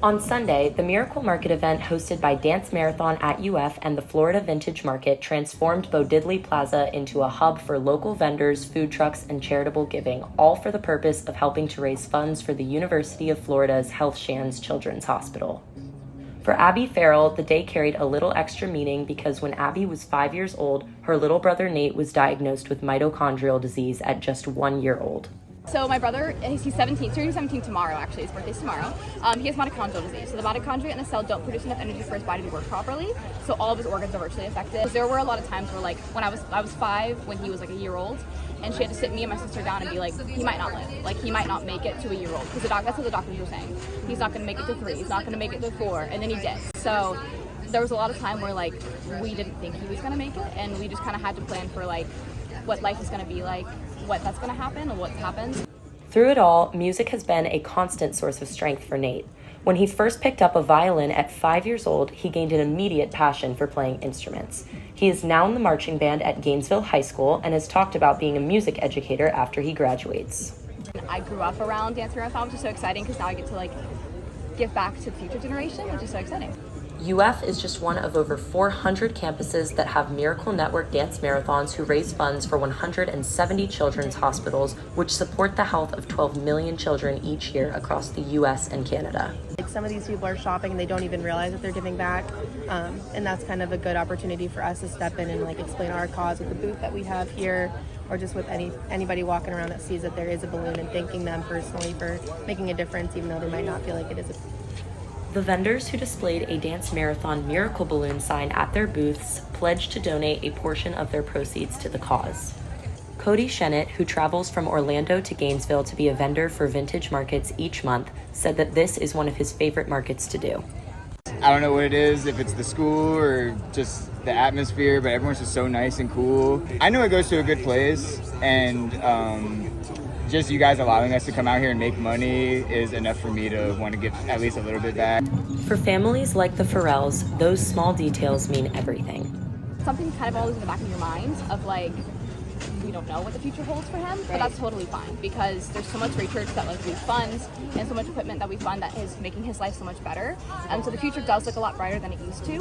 On Sunday, the MiracleMarket event hosted by Dance Marathon at UF and the Florida Vintage Market transformed Bo Diddley Plaza into a hub for local vendors, food trucks, and charitable giving, all for the purpose of helping to raise funds for the University of Florida's Health Shands Children's Hospital. For Abby Farrell, the day carried a little extra meaning because when Abby was 5 years old, her little brother Nate was diagnosed with mitochondrial disease at just 1 year old. So my brother, he's 17, turning 17 tomorrow actually, his birthday's tomorrow. He has mitochondrial disease. So the mitochondria in the cell don't produce enough energy for his body to work properly, so all of his organs are virtually affected. There were a lot of times where, like, when I was 5, when he was like a year old, and she had to sit me and my sister down and be like, he might not live, like he might not make it to a year old, because that's what the doctors were saying. He's not gonna make it to 3, he's not gonna make it to 4, and then he did. So there was a lot of time where, like, we didn't think he was gonna make it, and we just kind of had to plan for, like, what life is gonna be like, what that's gonna happen, and what happens. Through it all, music has been a constant source of strength for Nate. When he first picked up a violin at 5 years old, he gained an immediate passion for playing instruments. He is now in the marching band at Gainesville High School and has talked about being a music educator after he graduates. I grew up around Dance Marathon, which is so exciting because now I get to, like, give back to the future generation, which is so exciting. UF is just one of over 400 campuses that have Miracle Network dance marathons who raise funds for 170 children's hospitals, which support the health of 12 million children each year across the US and Canada. Like, some of these people are shopping and they don't even realize that they're giving back, and that's kind of a good opportunity for us to step in and, like, explain our cause with the booth that we have here, or just with anybody walking around that sees that there is a balloon, and thanking them personally for making a difference, even though they might not feel like it is. The vendors who displayed a Dance Marathon miracle balloon sign at their booths pledged to donate a portion of their proceeds to the cause. Cody Shennett, who travels from Orlando to Gainesville to be a vendor for vintage markets each month, said that this is one of his favorite markets to do. I don't know what it is, if it's the school or just the atmosphere, but everyone's just so nice and cool. I know it goes to a good place, and just you guys allowing us to come out here and make money is enough for me to want to give at least a little bit back. For families like the Farrells, those small details mean everything. Something kind of always in the back of your mind of, like, we don't know what the future holds for him, but that's totally fine because there's so much research that, like, we fund and so much equipment that we fund that is making his life so much better. And so the future does look a lot brighter than it used to.